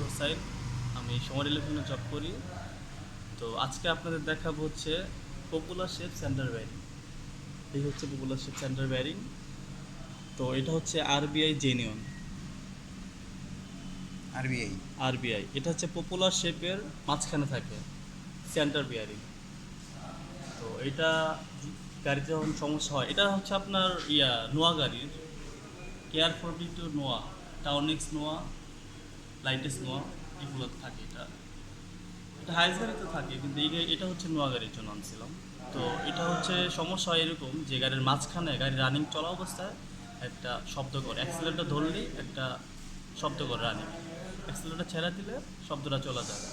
হোসাইন, আমি সমর ইলেকট্রনে জব করি। তো আজকে আপনাদের দেখাবো হচ্ছে পপুলার শেপ সেন্টার ব্যারিং। এই হচ্ছে পপুলার শেপ সেন্টার ব্যারিং। তো এটা হচ্ছে আরবিআই জেনিয়ন। আরবিআই এটা হচ্ছে পপুলার শেপের মাঝখানে থাকে সেন্টার বিয়ারিং। তো এটা গাড়িতে যখন সমস্যা হয়, এটা হচ্ছে আপনার নোয়া গাড়ির কেয়ার ফোরটি টু নোয়া, টাউনিক্স নোয়া, লাইটেস্ট নোয়া, এগুলো থাকে। এটা হাইস গাড়িতে থাকে, কিন্তু এটা হচ্ছে নোয়া গাড়ির জন্য আনছিলাম। তো এটা হচ্ছে সমস্যা হয় এরকম যে গাড়ির মাঝখানে গাড়ি রানিং চলা অবস্থায় একটা শব্দ করে, অ্যাক্সিলেটর ধরলেই একটা শব্দ করে রানিং, অ্যাক্সিলেটর ছেড়ে দিলে শব্দটা চলে যায়।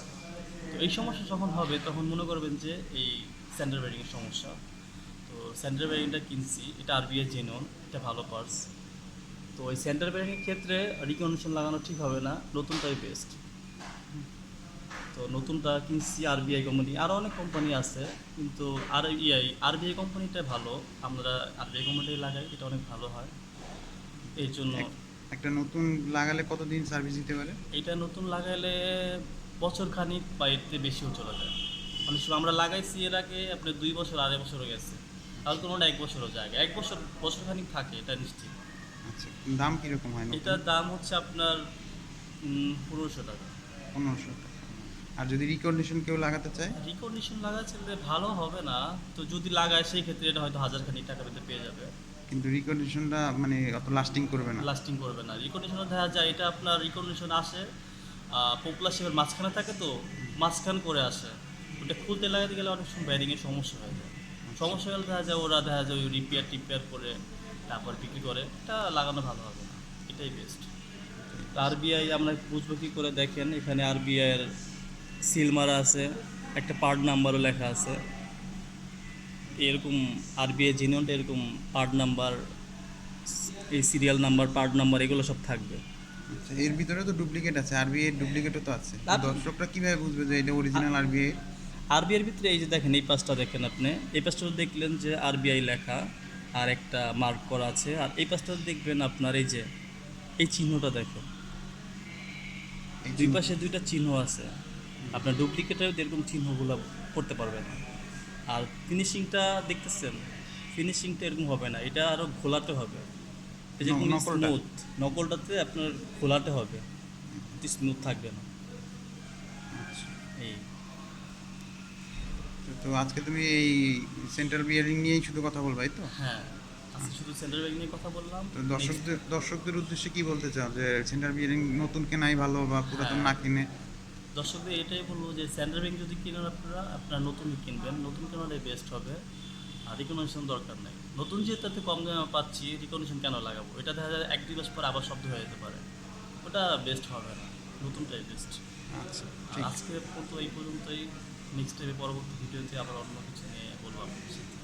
তো এই সমস্যা যখন হবে তখন মনে করবেন যে এই সেন্টার ব্যারিংয়ের সমস্যা। তো সেন্টার ব্যারিংটা কিনছি, এটা আরবিআই জেনুইন, এটা ভালো পার্টস। তো এই সেন্টার ব্যারিংয়ের ক্ষেত্রে রিকন্ডিশন লাগানো ঠিক হবে না, নতুনটাই বেস্ট। তো নতুনটা কিনছি আরবিআই কোম্পানি, আরও অনেক কোম্পানি আছে, কিন্তু আরবিআই কোম্পানিটা ভালো। আমরা আরবিআই কোম্পানিটাই লাগাই, এটা অনেক ভালো হয়। এই জন্য একটা নতুন লাগালে কতদিন সার্ভিস দিতে পারে? এটা নতুন লাগাইলে বছর খানিক বা এর থেকে বেশিও চলে যায়। অনেক সময় আমরা লাগাইছি এর আগে আপনার 2 বছর, 2.5 বছরও গেছে, আর কোনোটা 1 বছরও যায়, 1 বছর, বছর খানিক থাকে, এটা নিশ্চিত। আচ্ছা, দাম কীরকম হয়? এটার দাম হচ্ছে আপনার 1500 টাকা। 1500 টাকা। আর যদি রিকন্ডিশন কেউ লাগাতে চায়? রিকন্ডিশন লাগাচ্ছে ভালো হবে না, তো যদি লাগায় সেই ক্ষেত্রে এটা হয়তো 1000 খানিক টাকা পেতে পেয়ে যাবে। কিন্তু রিকন্ডিশনটা মানে অত লাস্টিং করবে না। লাস্টিং করবে না। রিকন্ডিশনে দেখা যায় এটা আপনার রিকন্ডিশন আসে পপুলার শেপের মাঝখানে থাকে, তো মাঝখান করে আসে, ওটা খুলতে লাগাতে গেলে অনেক সময় ব্যারিংয়ের সমস্যা হয়ে যায়। সমস্যা হলে দেখা যায় ওই রিপেয়ার করে তারপর বিক্রি করে। এটা লাগানো ভালো হবে না, এটাই বেস্ট। আরবিআই আমরা বুঝবো কী করে? দেখেন এখানে আরবিআইয়ের সিল মারা আছে, একটা পার্ট নাম্বারও লেখা আছে এরকম। আরবিআই জিনিয়নটা এরকম পার্ট নাম্বার, এই সিরিয়াল নাম্বার, পার্ট নাম্বার, এগুলো সব থাকবে। আচ্ছা, এর ভিতরে তো ডুপ্লিকেট আছে, আরবিআই এর ডুপ্লিকেটও তো আছে। আর- দর্শকরা কিভাবে বুঝবে যে এটা অরিজিনাল আরবিআই? আরবিআইয়ের ভিতরে এই যে দেখেন, এই পাশটা দেখেন আপনি, এই পাশটা দেখলেন যে আরবিআই লেখা আর একটা মার্ক করা আছে, আর এই পাশটা দেখবেন আপনার এই যে এই চিহ্নটা দেখেন, দুই পাশে দুইটা চিহ্ন আছে। আপনার ডুপ্লিকেটের এরকম চিহ্নগুলো করতে পারবেন না। আর ফিনিশিংটা দেখতেছেন, ফিনিশিংটা এরকম হবে না, এটা আরও ঘোলাতে হবে। এই যে নকলটা? স্মুথ, নকলটাতে আপনার ঘোলাতে হবে, স্মুথ থাকবে না। আচ্ছা, এই তো আজকে তুমি এই সেন্ট্রাল বিয়ারিং নিয়েই শুধু কথা বলবা, এই তো? হ্যাঁ, আজকে শুধু সেন্টার ব্যাগ নিয়ে কথা বললাম। তো দর্শকদের উদ্দেশ্যে কি বলতে চাও, যে সেন্ট্রাল বিয়ারিং নতুন কেনাই ভালো বা পুরাতন হ্যাঁ, না কিনে? দর্শকদের এটাই বলবো যে সেন্টার ব্যাগ যদি কিনেন আপনারা নতুনই কিনবেন, নতুন কেনাটাই বেস্ট হবে। আর রিকন্ডিশন দরকার নেই, নতুন যেহেতু তাতে কম দামে পাচ্ছি, রিকন্ডিশন কেন লাগাবো? এটা দেখা যায় 1-2 মাস পর আবার শব্দ হয়ে যেতে পারে, ওটা বেস্ট হবে না, নতুনটাই বেস্ট। আচ্ছা, আর ঠিক। আজকে এই পর্যন্তই। নেক্সট টাইমে পরবর্তী ভিডিওতে আবার অন্য কিছু নিয়ে বলবো আপনার সাথে।